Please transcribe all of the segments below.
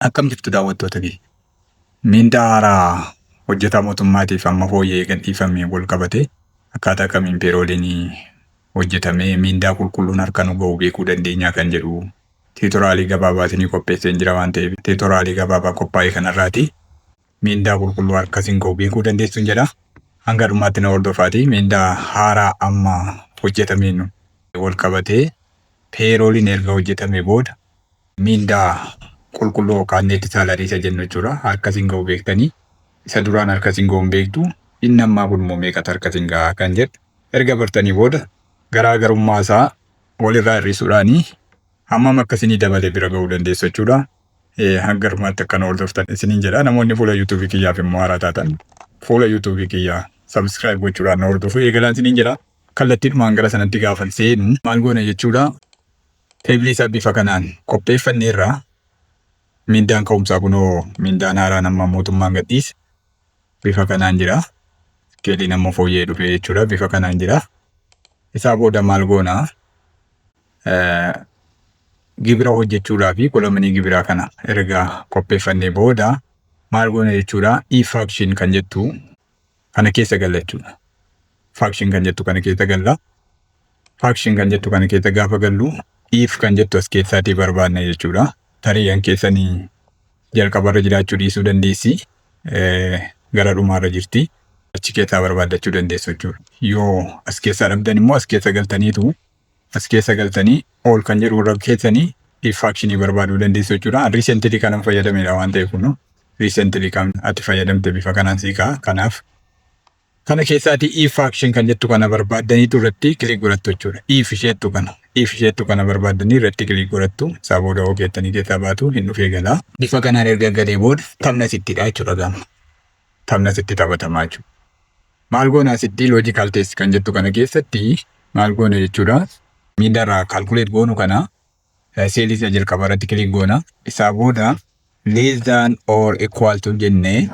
Akkam jirtu daawwattoota kee? Mindaa haaraa hojjetaa mootummaatiif amma fooyya'ee gadhiifamee wal qabatee akkaataa kamiin peerooliin hojjetamee mindaa qulqulluun harka nu ga'u beekuu dandeenyaa kan jedhu tiitoraalii gabaabaatiin qopheessee jira waan ta'eef tiitoraalii gabaabaa qophaa'e kanarraati mindaa qulqulluu harkasiin ga'u beekuu dandeessuun jedha. Hanga dhumaatti na hordofaati mindaa haaraa amma hojjetameen wal qabatee peerooliin erga hojjetamee booda mindaa qulqulluu yookaan neetti saalarii isa jennu jechuudha. Harkasiin ga'u beektanii isa duraan harkasiin ga'u hin beektu inni ammaa kun immoo meeqatu harkasiin gahaa kan jedhu erga bartanii booda garaagarummaa isaa walirraa hir'isuudhaanii hammam akkasiin dabalee bira ga'uu dandeessu jechuudha. Hanga dhumaatti akkana hordoftan isiniin jedha. Namoonni fuula yuutuubii kiyyaaf immoo haaraa taatan fuula yuutuubii kiyyaa sabskiraayib gochuudhaan na hordofu eegalaan isiniin jedha. Kallattiidhumaan gara sanatti gaafan seenu maal goona jechuudha. Teebilii isaa bifa kanaan qopheeffanneerraa mindaan ka'umsaa kunoo mindaan haaraan amma mootummaan gadhiise bifa kanaan jira. Iskeeliin ammoo fooyya'ee dhufee jechuudha. Bifa kanaan jira. Isaa booda maal goonaa gibira hojjechuudhaa fi qolamanii gibiraa kana erga qopheeffannee booda maal goona jechuudha. E-faction kan jettu kana keessa galla jechuudha. Faction kan jettu kana keessa galla. Faction kan jettu kana keessa gaafa gallu if kan jettu as keessaatii barbaadna jechuudha. Tariyyan keessanii jalqabarra jiraachuu dhiisuu dandeessi. Gara dhumaarra jirti. Achi keessaa barbaaddachuu dandeessu jechuudha. Yoo as keessaa dhabdan immoo as keessa galtaniitu as keessa galtanii ol kan jedhu irra keessanii e-factionii barbaaduu dandeessu jechuudha. Recently kanan fayyadamedha waan ta'eef kun recently kan ati fayyadamte bifa kanaan siiqaa. Kanaaf kana keessaatii e-faction kan jettu kana barbaaddaniitu irratti kilik godhattu jechuudha. If isheettu kana barbaaddanii irratti kilik godhattu. Isaa booda ogeettanii keessaa baatu hin dhufee galaa. Bifa kanaan erga galee booda taphna sittidha jechuudha gama. Taphna sitti taphatamaa jechuudha. Maal goona sitti logical test kan jettu kana keessatti maal goona jechuudha. Mindaarraa calculate goonu kana seelii isa jalqaba irratti kilik goona. Isaa booda less than or equal to jennee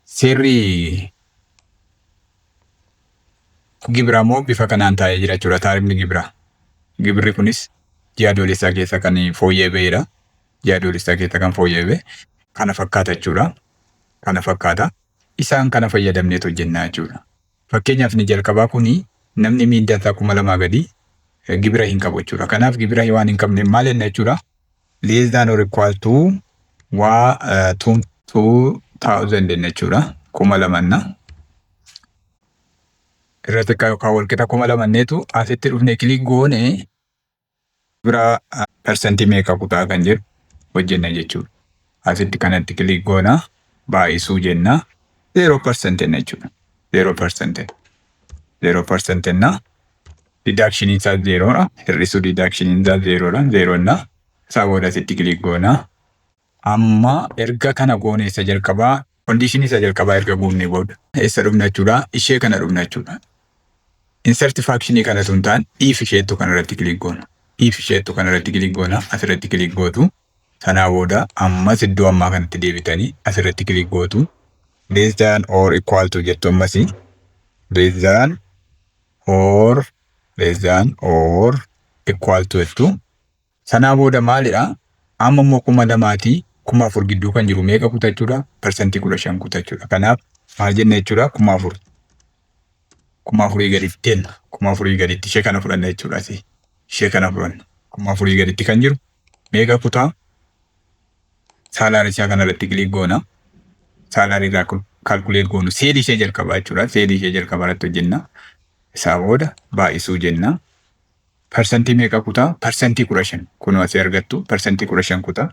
seerri gibiraa moo bifa kanaan taa'ee jira jechuudha. Taarifni gibiraa. Gibirri kunis ji'a adoolessaa keessa kan fooyya'ee ba'edha. Ji'a adoolessaa keessa kan fooyya'ee ba'e kana fakkaata jechuudha. Kana fakkaata. Isaan kana fayyadamneet hojjennaa jechuudha. Fakkeenyaaf ni jalqabaa kuni namni miindaa isaa 2,000 gadi gibira hin qabu jechuudha. Kanaaf gibira waan hin qabne maal jenna jechuudha. Less than or equal to 2,000 jenna jechuudha. 2,000 irratti yookaan walqixa 2,000 asitti dhufnee kilik goone gibira persentii meeqa kutaa kan jedhu hojjenna jechuudha. Asitti kanatti kilik goona baay'isuu jenna 0% jenna jechuudha. 0%. 0% jenna. Deductioniin isaa 0dha. Hir'isuu deductioniin isaa 0dha. 0dha. Isaa booda asitti kilik goona. Amma erga kana goone isa jalqabaa condition isa jalqabaa erga guunnee booda eessa dhufna jechuudha. Ishee kana dhufna jechuudha. Insert factionii kana sun ta'an if isheettu kana irratti kilik goona. If isheettu kana irratti kilik goona. Asirratti kilik gootu. Sanaa booda ammas iddoo ammaa kanatti deebitanii asirratti kilik gootu. Less than or equal to jettu ammasii. Less than or equal to jettu. Sanaa booda maalidha? Amma immoo 2,000 4,000 gidduu kan jiru meeqa kutaa jechuudha? Persentii 15 kutaa jechuudha. Kanaaf maal jenna jechuudha? 4,000. 4,000 gaditti jenna. 4,000 gaditti ishee kana fudhanna jechuudha. Ishee kana fudhanna. 4,000 gaditti kan jiru meeqa kutaa? Saalaarii isaa kanarratti kilik goona. Saalaarii irraa calculate goonu. Seelii ishee jalqabaa jechuudha. Seelii ishee jalqabaa irratti hojjenna. Isaa booda baay'isuu jenna. Persentii meeqa kutaa? Persentii 15. Kun asii argattu. Persentii 15 kutaa.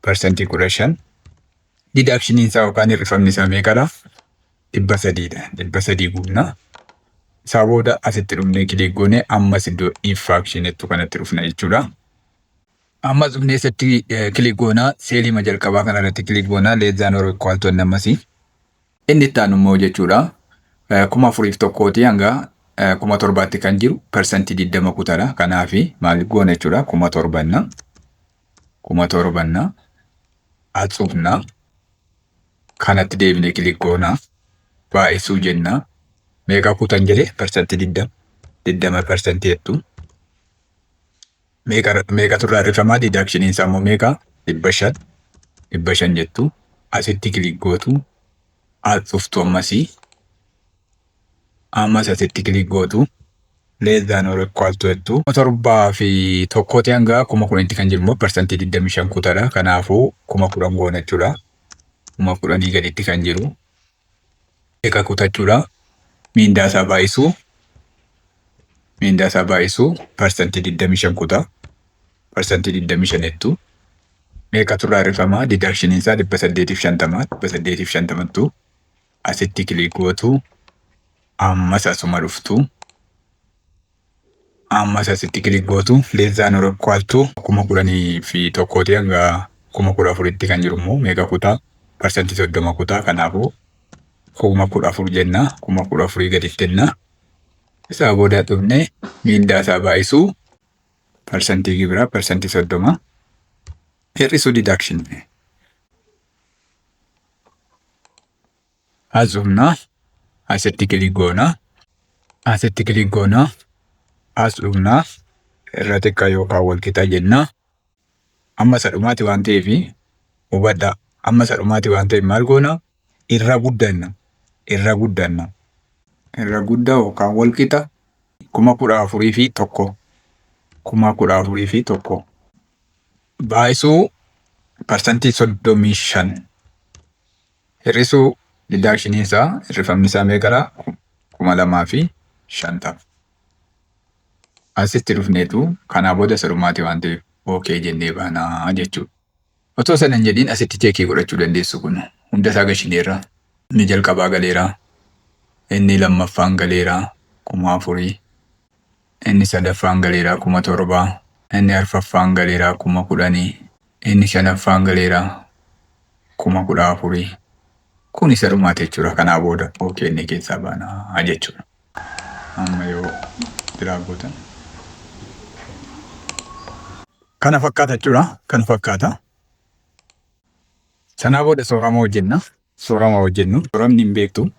Persentii 15. Deductioniin isaa yookaan hir'ifamni isaa meeqadha? 300dha. 300 guunnaa. Isaa booda asitti dhufnee kilik goone ammas iddoo e-faction jettu kanatti dhufna jechuudha. Ammas dhufnee asitti kilik goona seelii jalqabaa kanarratti kilik goona less than or equal to ammasii. Inni itti aanu immoo jechuudha 4,100 hanga 7,000 kan jiru persentii 20 kutaadha. Kanaaf maal goona jechuudha 7,000 atsuufna kanatti deebinee kilik goona baay'isuu jenna. Meeqa kutan jedhee persentii 20% jettu. Meeqa turraa hir'ifamaa deductioniin isaa immoo meeqa 500 500 jettu. Asitti kilik gootu. As dhuftu ammasii. Ammas asitti kilik gootu. Less than or equal to jettu. 701 hanga 10,000 kan jiru immoo parsantii 25 kutaadha. Kanaafuu 10,000 goona jechuudha. 10,000 gaditti kan jiru. Eega kutachuudha. Miindaa isaa baay'isuu. Miindaa isaa baay'isuu parsantii 25 kutaa. Parsantii 25 jettu. Meeqa turraa rifamaa deductionin isaa 850 850 asitti kilik gootu. Ammas asuma dhuftu. Ammas asitti kilik gootu. Less than or equal to 11,000 hanga 14,000 kan jiru immoo meeqa kutaa parsantii 30 kutaa. Kanaafuu 14,000 jenna. 14,000 gaditti jenna. Isaa booda dhufne miindaa isaa baay'isuu parsantii gibiraa parsantii 30 hir'isuu deduction. As dhufna. Asitti kilik goona. Asitti kilik goona. As dhufna. Irra xiqqaa yookaan wal qixa jenna. Amma sadhumaati waan ta'eef hubadhaa. Amma sadhumaati waan ta'eef maal goona? Irra guddanna. Irra guddanna. Irra guddaa yookaan wal qixa 14,001. 14,001. Baay'isuu parsantii 35. Hir'isuu deductionin isaa hir'ifamni isaa meeqadha? 2,500. Asitti dhufneetu kanaa booda sadhumaati waan ta'eef okay jennee baanaa jechuudha. Otoo sana hin jedhiin asitti cheekii godhachuu dandeessu kun hunda isaa gashineerra. Inni jalqabaa galeera. Inni lammaffaan galeera 4,000. Inni sadaffaan galeera 7,000. Inni arfaffaan galeera 10,000. Inni shanaffaan galeera 14,000. Kun isa dhumaati jechuudha. Kanaa booda okay inni keessaa baanaa jechuudha. Amma yoo biraa gootan. Kana fakkaata jechuudha. Kana fakkaata. Sanaa booda soorama hojjenna. Soorama hojjennu. Sooramni hin beektu.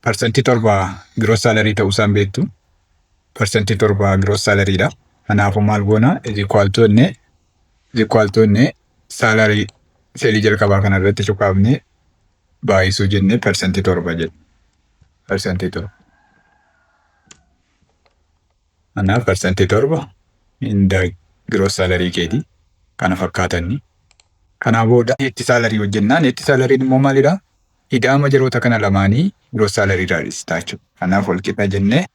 Parsantii 7 gross salary ta'uu isaan beektu. Parsantii 7 gross salaryidha. Kanaafuu maal goona? Is equal to salary seelii jalqabaa kana irratti cuqaafne baay'isuu jennee parsantii 7 jedhu. Parsantii 7. Kanaaf parsantii 7 miindaa gross salary keeti. Kana fakkaatanii. Kanaa booda neetti salary hojjennaa. Neetti salariin immoo maalidha? Ida'ama jiroota kana lamaanii gross salary irraa dhiistaa jechuudha. Kanaaf wal qixa jennee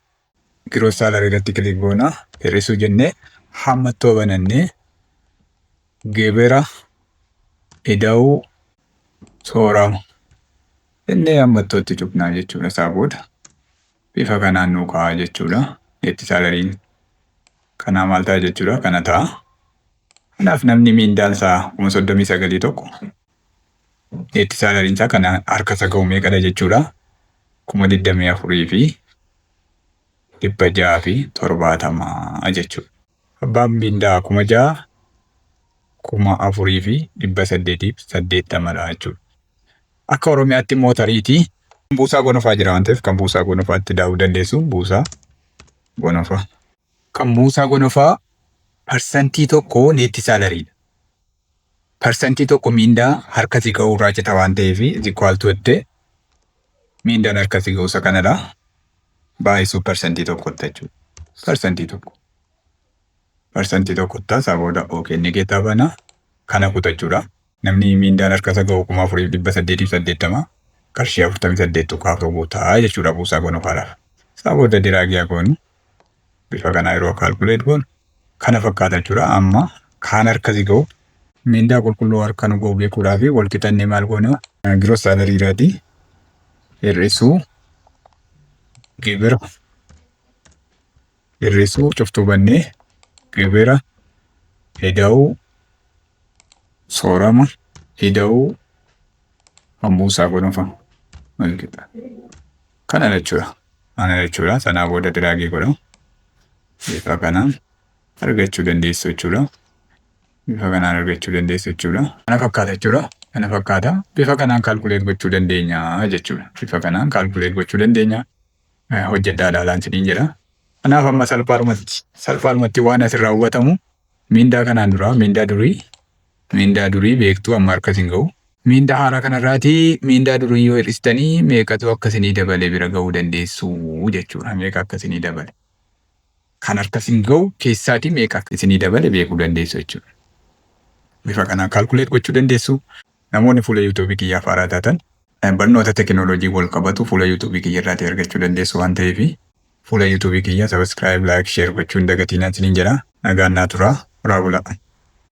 gross salary irratti kilik goona. Hir'isuu jennee hammattoo banannee gibira ida'uu soorama jennee hammattootti cufnaa jechuudha. Isaa booda bifa kanaan nuu kaa'aa jechuudha. Neetti salariin kanaa maal ta'a jechuudha? Kana ta'a. Kanaaf namni miindaan isaa 39 tokko neetti salariin isaa kana harka isa ga'u meeqadha jechuudha? 24,670 jechuudha. Abbaan miindaa 6,4,880 jechuudha. Akka Oromiyaatti immoo tariitii buusaa gonofaa jira waan ta'eef kan buusaa gonofaatti daa'uu dandeessu. Buusaa gonofaa. Kan buusaa gonofaa parsantii tokko neetti salariidha. Parsantii tokko miindaa harkasii ga'uu irraa cita waan ta'eef is equal to jettee miindaan harkasii ga'uu isa kanadha. Baay'isuu parsantii tokkotti jechuudha. Parsantii tokko. Parsantii tokkotti isaa booda okay inni geettaa banaa kana kutachuudha. Namni miindaan harkasa ga'u 4,880 qarshii 48 tuqaafuu guutaa jechuudha buusaa gonofaadhaaf. Isaa booda diraagiyaa goonu bifa kanaa yeroo kaalkuleet goonu kana fakkaata jechuudha. Amma kaan harkasii ga'u miindaa qulqulluu harka nu ga'u beekuudhaaf wal qixannee maal goona? Gross salary irratti hir'isuu gibira hir'isuu cuftuu bannee gibira ida'uu soorama ida'uu kan buusaa gonofa wal qixa. Kana jechuudha. Kana jechuudha. Sanaa booda diraagii godhamu. Bifa kanaan argachuu dandeessu jechuudha. Bifa kanaan argachuu dandeessu jechuudha. Kana fakkaata jechuudha. Kana fakkaata. Bifa kanaan kaalkuleet gochuu dandeenya jechuudha. Bifa kanaan kaalkuleet gochuu dandeenya. Hojjedhaa dhaalaan siniin jedha. Kanaaf amma salphaalumatti waan asirraa hubatamu miindaa kanaan dura miindaa durii beektuu amma harkas hin ga'u. Miindaa haaraa kanarraatii miindaa durii yoo hir'istanii meeqatu akka isinii dabale bira ga'uu dandeessu jechuudha. Meeqa akka isinii dabale. Kan harka isin ga'u keessaatii meeqa akka isinii dabale beekuu dandeessu jechuudha. Bifa kanaan kaalkuleet gochuu dandeessu. Namoonni fuula yuutuubii kiyyaaf haaraa taatan barnoota teekinooloojii wal qabatu fuula yuutuubii kiyya irraatii argachuu dandeessu waan ta'eef fuula yuutuubii kiyya sabiskiraayib, laayik, sheer gochuun dagatiin isiniin jedha. Nagaan naa turaa. Horaa bulaa.